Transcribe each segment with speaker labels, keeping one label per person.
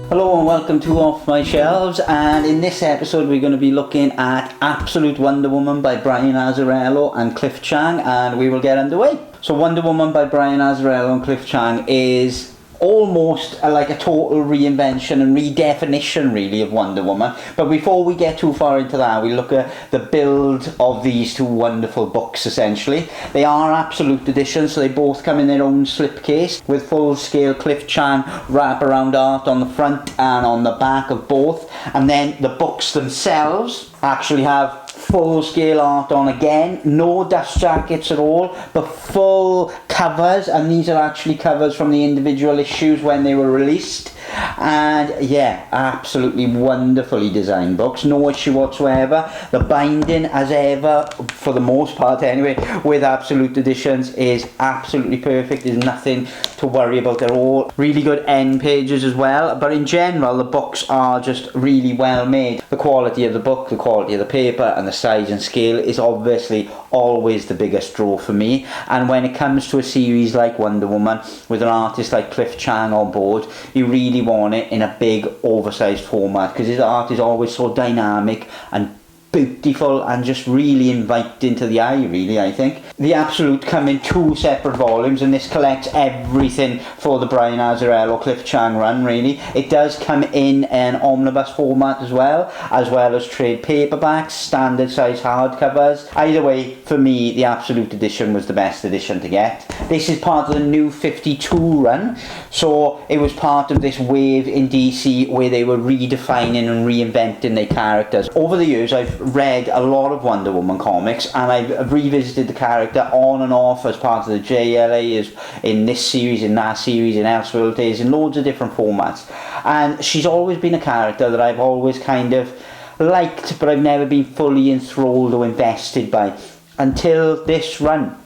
Speaker 1: Hello and welcome to Off My Shelves, and in this episode we're going to be looking at Absolute Wonder Woman by Brian Azzarello and Cliff Chiang, and we will get underway. So Wonder Woman by Brian Azzarello and Cliff Chiang is almost like a total reinvention and redefinition really of Wonder Woman. But before we get too far into that, we look at the build of these two wonderful books essentially. They are absolute editions, so they both come in their own slipcase with full-scale Cliff Chiang wraparound art on the front and on the back of both. And then the books themselves actually have full-scale art on again, no dust jackets at all, but full covers, and these are actually covers from the individual issues when they were released. And yeah, absolutely wonderfully designed books, no issue whatsoever. The binding, as ever, for the most part anyway, with Absolute Editions is absolutely perfect. There's nothing to worry about at all. Really good end pages as well, but in general the books are just really well made. The quality of the book, the quality of the paper, and the size and scale is obviously always the biggest draw for me. And when it comes to a series like Wonder Woman with an artist like Cliff Chiang on board, you really want it in a big oversized format, because his art is always so dynamic and beautiful and just really inviting to the eye, really, I think. The Absolute come in two separate volumes, and this collects everything for the Brian Azzarello Cliff Chiang run, really. It does come in an omnibus format as well as trade paperbacks, standard size hardcovers. Either way, for me, the Absolute edition was the best edition to get. This is part of the new 52 run, so it was part of this wave in DC where they were redefining and reinventing their characters. Over the years, I've read a lot of Wonder Woman comics, and I've revisited the character on and off as part of the JLA, as in this series, in that series, in Elseworld Days, in loads of different formats. And she's always been a character that I've always kind of liked, but I've never been fully enthralled or invested by until this run.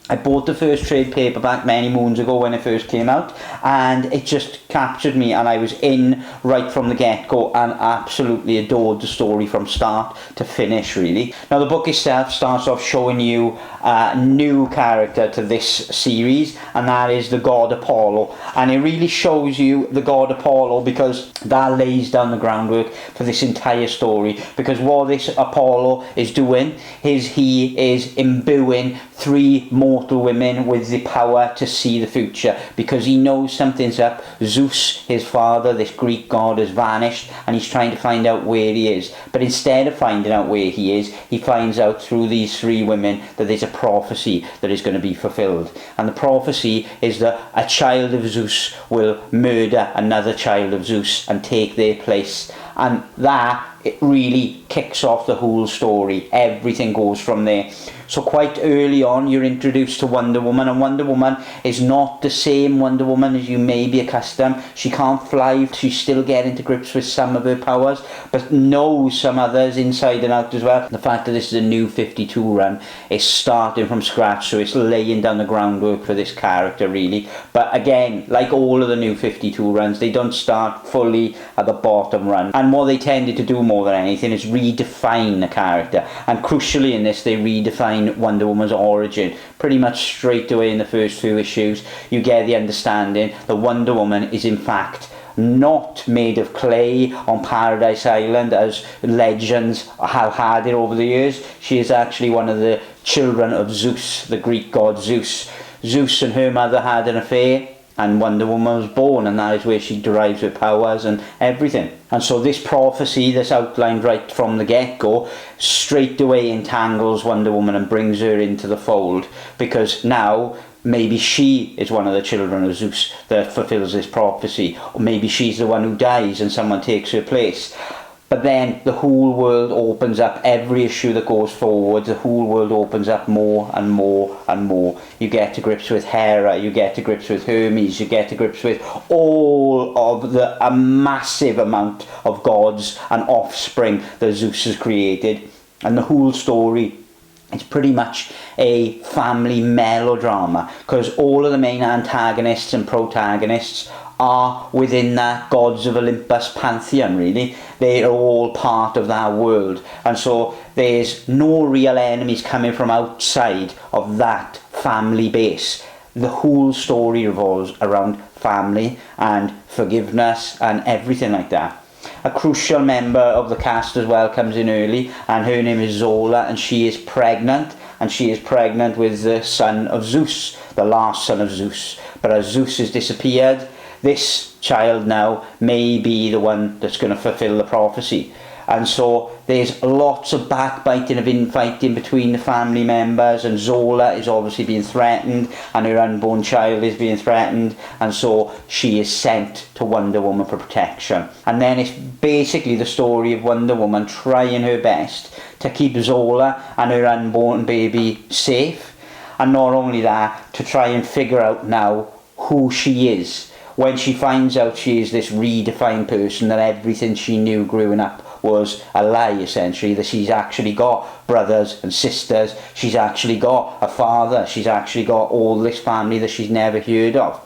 Speaker 1: I bought the first trade paperback many moons ago when it first came out, and it just captured me, and I was in right from the get-go and absolutely adored the story from start to finish, really. Now the book itself starts off showing you a new character to this series, and that is the god Apollo. And it really shows you the god Apollo because that lays down the groundwork for this entire story, because what this Apollo is doing is he is imbuing three mortal women with the power to see the future, because he knows something's up. Zeus, his father, this Greek god, has vanished, and he's trying to find out where he is. But instead of finding out where he is, he finds out through these three women that there's a prophecy that is going to be fulfilled. And the prophecy is that a child of Zeus will murder another child of Zeus and take their place. And that, it really kicks off the whole story. Everything goes from there. So quite early on you're introduced to Wonder Woman, and Wonder Woman is not the same Wonder Woman as you may be accustomed. She can't fly, she's still getting to grips with some of her powers, but knows some others inside and out as well. The fact that this is a new 52 run, it's starting from scratch, so it's laying down the groundwork for this character, really. But again, like all of the new 52 runs, they don't start fully at the bottom run, and what they tended to do more than anything is redefine the character. And crucially in this, they redefine Wonder Woman's origin. Pretty much straight away in the first few issues, you get the understanding that Wonder Woman is in fact not made of clay on Paradise Island, as legends have had it over the years. She is actually one of the children of Zeus, the Greek god Zeus. Zeus and her mother had an affair, and Wonder Woman was born, and that is where she derives her powers and everything. And so this prophecy that's outlined right from the get-go straight away entangles Wonder Woman and brings her into the fold, because now maybe she is one of the children of Zeus that fulfills this prophecy, or maybe she's the one who dies and someone takes her place. But then the whole world opens up. Every issue that goes forward, the whole world opens up more and more and more. You get to grips with Hera, you get to grips with Hermes, you get to grips with all of a massive amount of gods and offspring that Zeus has created. And the whole story, it's pretty much a family melodrama, because all of the main antagonists and protagonists are within that Gods of Olympus pantheon, really. They are all part of that world, and so there's no real enemies coming from outside of that family base. the whole story revolves around family and forgiveness and everything like that. A crucial member of the cast as well comes in early, and her name is Zola, and she is pregnant, with the son of Zeus, the last son of Zeus. But as Zeus has disappeared, this child now may be the one that's going to fulfill the prophecy. And so there's lots of backbiting, of infighting between the family members, and Zola is obviously being threatened, and her unborn child is being threatened, and so she is sent to Wonder Woman for protection. And then it's basically the story of Wonder Woman trying her best to keep Zola and her unborn baby safe, and not only that, to try and figure out now who she is, when she finds out she is this redefined person, that everything she knew growing up was a lie, essentially, that she's actually got brothers and sisters, she's actually got a father, she's actually got all this family that she's never heard of.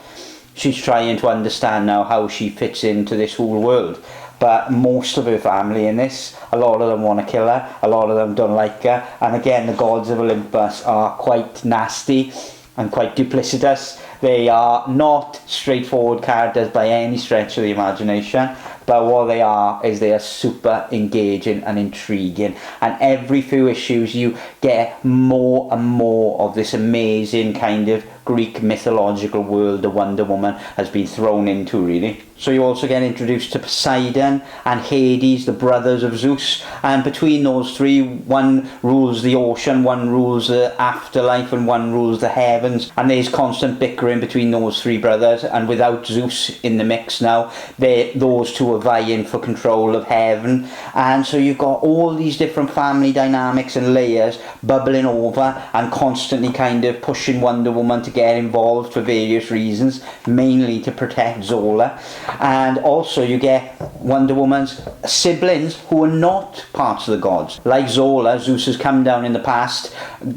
Speaker 1: She's trying to understand now how she fits into this whole world. But most of her family in this, a lot of them want to kill her, a lot of them don't like her, and again, the gods of Olympus are quite nasty and quite duplicitous. They are not straightforward characters by any stretch of the imagination, but what they are is they are super engaging and intriguing, and every few issues you get more and more of this amazing kind of Greek mythological world the Wonder Woman has been thrown into, really. So you also get introduced to Poseidon and Hades, the brothers of Zeus, and between those three, one rules the ocean, one rules the afterlife, and one rules the heavens, and there's constant bickering between those three brothers, and without Zeus in the mix now, those two are vying for control of heaven. And so you've got all these different family dynamics and layers bubbling over and constantly kind of pushing Wonder Woman to get involved for various reasons, mainly to protect Zola. And also you get Wonder Woman's siblings who are not parts of the gods. Like Zola, Zeus has come down in the past,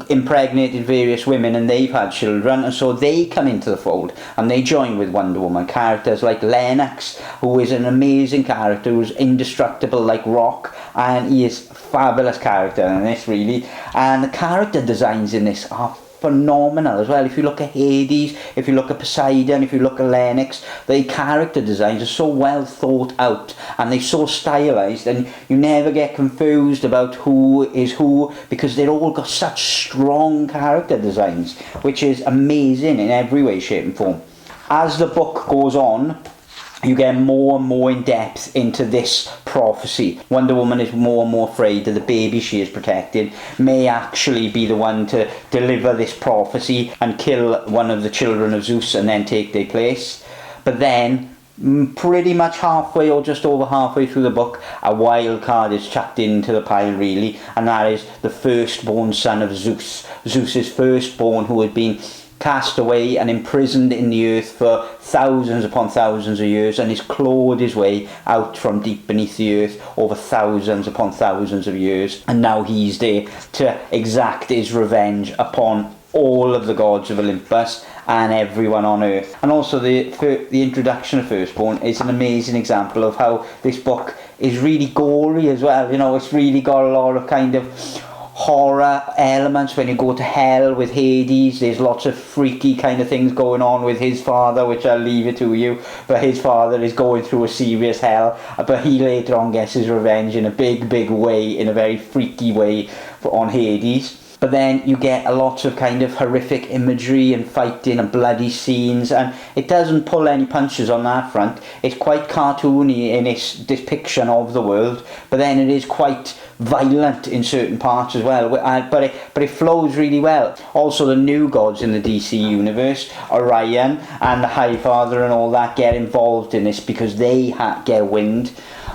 Speaker 1: impregnated various women, and they've had children, and so they come into the fold and they join with Wonder Woman. Characters like Lennox, who is an amazing character, who's indestructible like rock, and he is a fabulous character in this, really. And the character designs in this are phenomenal as well. If you look at Hades, if you look at Poseidon, if you look at Lennox, the character designs are so well thought out, and they're so stylized, and you never get confused about who is who, because they've all got such strong character designs, which is amazing in every way, shape and form. As the book goes on, you get more and more in depth into this prophecy. Wonder Woman is more and more afraid that the baby she is protecting may actually be the one to deliver this prophecy and kill one of the children of Zeus and then take their place. But then, pretty much halfway or just over halfway through the book, a wild card is chucked into the pile, really, and that is the firstborn son of Zeus. Zeus's firstborn, who had been cast away and imprisoned in the earth for thousands upon thousands of years, and has clawed his way out from deep beneath the earth over thousands upon thousands of years, and now he's there to exact his revenge upon all of the gods of Olympus and everyone on earth. And also the introduction of Firstborn is an amazing example of how this book is really gory as well. You know, it's really got a lot of kind of horror elements. When you go to hell with Hades, there's lots of freaky kind of things going on with his father, which I'll leave it to you, but his father is going through a serious hell, but he later on gets his revenge in a big way, in a very freaky way, on Hades. But then you get a lot of kind of horrific imagery and fighting and bloody scenes, and it doesn't pull any punches on that front. It's quite cartoony in its depiction of the world, but then it is quite violent in certain parts as well, but it flows really well. Also, the new gods in the DC universe, Orion and the High Father and all that, get involved in this because they get wind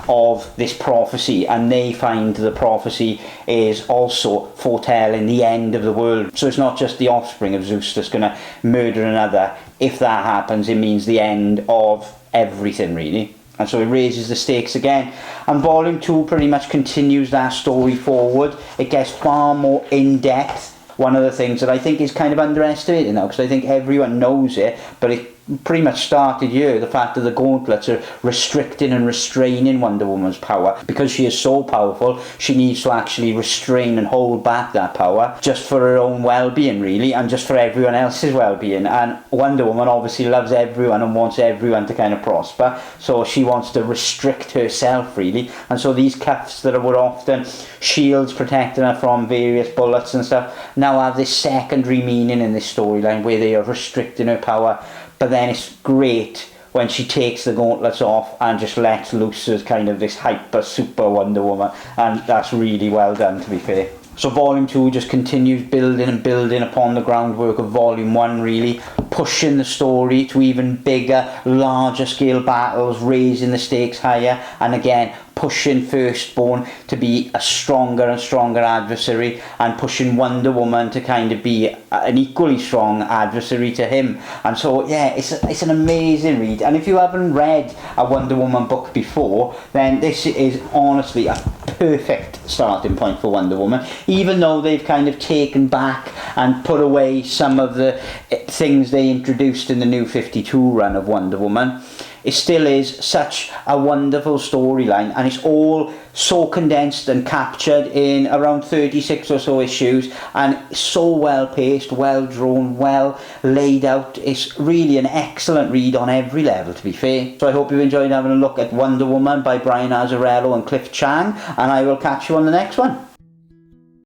Speaker 1: of this prophecy, and they find the prophecy is also foretelling the end of the world. So it's not just the offspring of Zeus that's going to murder another. If that happens, it means the end of everything, really. And so it raises the stakes again. And volume 2 pretty much continues that story forward. It gets far more in-depth. One of the things that I think is kind of underestimated now, because I think everyone knows it, but it pretty much started here, the fact that the gauntlets are restricting and restraining Wonder Woman's power. Because she is so powerful, she needs to actually restrain and hold back that power, just for her own well-being really, and just for everyone else's well-being. And Wonder Woman obviously loves everyone and wants everyone to kind of prosper, so she wants to restrict herself really. And so these cuffs that were often shields protecting her from various bullets and stuff now have this secondary meaning in this storyline, where they are restricting her power. But then it's great when she takes the gauntlets off and just lets loose as kind of this hyper super Wonder Woman, and that's really well done, to be fair. So Volume 2 just continues building and building upon the groundwork of Volume 1 really, pushing the story to even bigger, larger scale battles, raising the stakes higher, and again pushing Firstborn to be a stronger and stronger adversary, and pushing Wonder Woman to kind of be an equally strong adversary to him. And so yeah, it's an amazing read, and if you haven't read a Wonder Woman book before, then this is honestly a perfect starting point for Wonder Woman. Even though they've kind of taken back and put away some of the things they introduced in the New 52 run of Wonder Woman, it still is such a wonderful storyline, and it's all so condensed and captured in around 36 or so issues, and so well paced, well drawn, well laid out. It's really an excellent read on every level, to be fair. So I hope you enjoyed having a look at Wonder Woman by Brian Azzarello and Cliff Chiang, and I will catch you on the next one.